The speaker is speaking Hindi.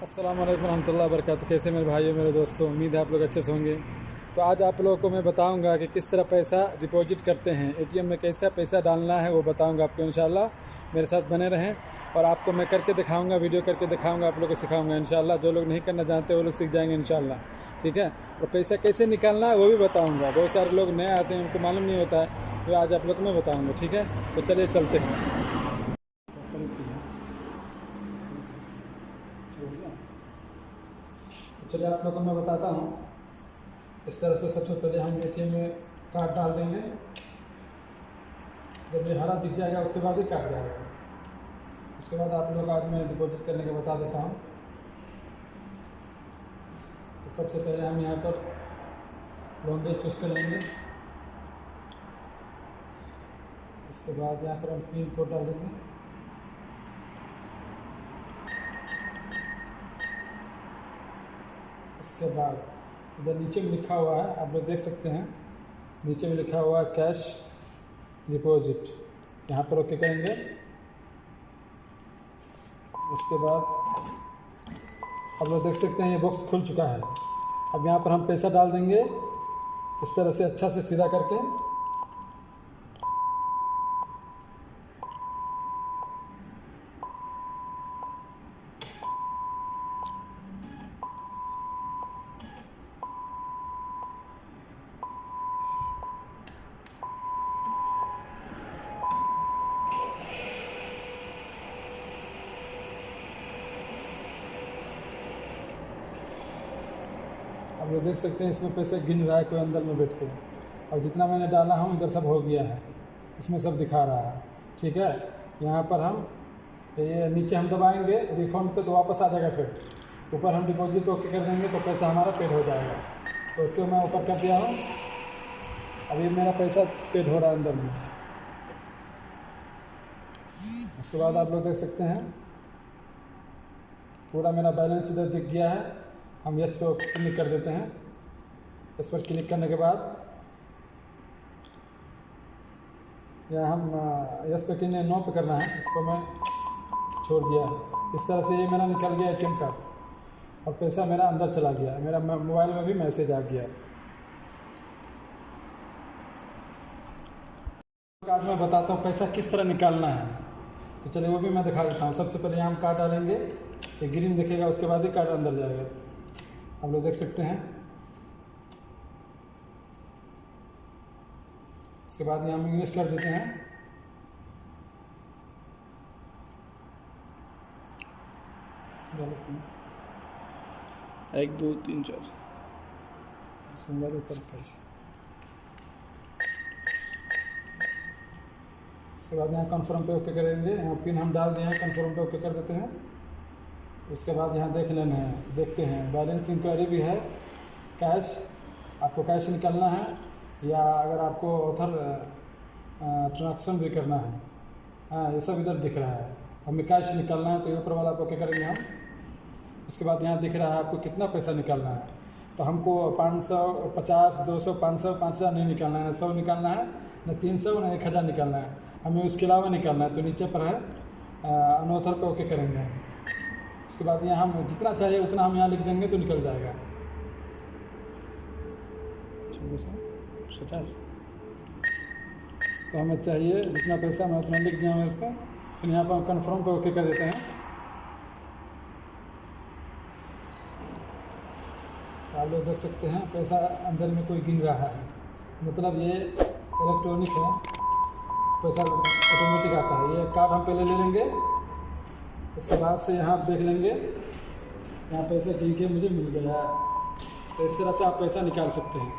अस्सलाम वालेकुम रहमतुल्लाहि व बरकातहू। कैसे मेरे भाइयों मेरे दोस्तों, उम्मीद है आप लोग अच्छे से होंगे। तो आज आप लोगों को मैं बताऊंगा कि किस तरह पैसा डिपॉजिट करते हैं, एटीएम में कैसा पैसा डालना है वो बताऊंगा आपको। इंशाल्लाह मेरे साथ बने रहें और आपको मैं करके दिखाऊंगा, वीडियो करके दिखाऊंगा, आप लोग को सिखाऊंगा इंशाल्लाह। जो लोग नहीं करना जानते वो लोग सीख जाएंगे इंशाल्लाह, ठीक है। और पैसा कैसे निकालना है वो भी बताऊँगा। बहुत सारे लोग नए आते हैं, उनको मालूम नहीं होता है, तो आज आप लोग को मैं बताऊँगा, ठीक है। तो चलिए चलते हैं। चलिए आप लोगों को मैं बताता हूँ। इस तरह से सबसे पहले हम एटीएम में कार्ड डाल देंगे। जब ये हरा दिख जाएगा उसके बाद ही काट जाएगा। उसके बाद आप लोग आज मैं डिपॉजिट करने का बता देता हूँ। तो सबसे पहले हम यहाँ पर लॉन्ग चूज़ कर लेंगे। उसके बाद यहाँ पर हम पिन कोड डाल देंगे। उसके बाद इधर नीचे में लिखा हुआ है, आप लोग देख सकते हैं, नीचे में लिखा हुआ है कैश डिपॉजिट। यहाँ पर ओके करेंगे। उसके बाद आप लोग देख सकते हैं ये बॉक्स खुल चुका है। अब यहाँ पर हम पैसा डाल देंगे इस तरह से अच्छा से सीधा करके। आप लोग देख सकते हैं इसमें पैसे गिन रहा है कोई अंदर में बैठ के, और जितना मैंने डाला हूँ इधर सब हो गया है, इसमें सब दिखा रहा है, ठीक है। यहाँ पर हम ये नीचे हम दबाएंगे रिफंड पे तो वापस आ जाएगा। फिर ऊपर हम डिपॉजिट ओके कर देंगे तो पैसा हमारा पेड हो जाएगा। तो ओके मैं ऊपर कर दिया हूँ। अभी मेरा पैसा पेड हो रहा है अंदर में। उसके बाद आप लोग देख सकते हैं पूरा मेरा बैलेंस इधर दिख गया है। हम यस पे क्लिक कर देते हैं। इस पर क्लिक करने के बाद या हम यस पे क्लिक नो पे करना है, इसको मैं छोड़ दिया है। इस तरह से ये मेरा निकल गया एटीएम कार्ड और पैसा मेरा अंदर चला गया। मेरा मोबाइल में भी मैसेज आ गया। आज मैं बताता हूँ पैसा किस तरह निकालना है, तो चलिए वो भी मैं दिखा देता हूँ। सबसे पहले यहाँ हम कार्ड डालेंगे, ये ग्रीन दिखेगा, उसके बाद ही कार्ड अंदर जाएगा। आप लोग देख सकते हैं। उसके बाद यहाँ हम इंग्लिश कर देते हैं। एक दो तीन चार इसको मोबाइल ऊपर कैसे। उसके बाद यहाँ कन्फर्म पे ओके करेंगे। यहाँ पिन हम डाल दिए हैं, कन्फर्म पे ओके कर देते हैं। उसके बाद यहाँ देख लेना है, देखते हैं बैलेंस इंक्वायरी भी है, कैश, आपको कैश निकालना है या अगर आपको ऑथर ट्रांजैक्शन भी करना है। हाँ, ये सब इधर दिख रहा है। हमें कैश निकालना है तो ये ऊपर वाला आप ओके करेंगे हम। उसके बाद यहाँ दिख रहा है आपको कितना पैसा निकालना है। तो हमको 500, 50, 200, 500, 5000 नहीं निकालना है, न 100 निकालना है, न 300, न 1000 निकालना है। हमें उसके अलावा निकालना है। तो नीचे पर है अनऑथर पे ओके करेंगे। उसके बाद यहाँ हम जितना चाहिए उतना हम यहाँ लिख देंगे तो निकल जाएगा। 50 तो हमें चाहिए जितना पैसा मैं उतना लिख दिया हूँ इसका। फिर यहाँ पर हम कन्फर्म पे ओके कर देते हैं। आप लोग देख सकते हैं पैसा अंदर में कोई गिन रहा है, मतलब ये इलेक्ट्रॉनिक है, पैसा ऑटोमेटिक आता है। ये कार्ड हम पहले ले लेंगे, उसके बाद से यहाँ आप देख लेंगे यहाँ पैसा गिन के मुझे मिल गया है। तो इस तरह से आप पैसा निकाल सकते हैं।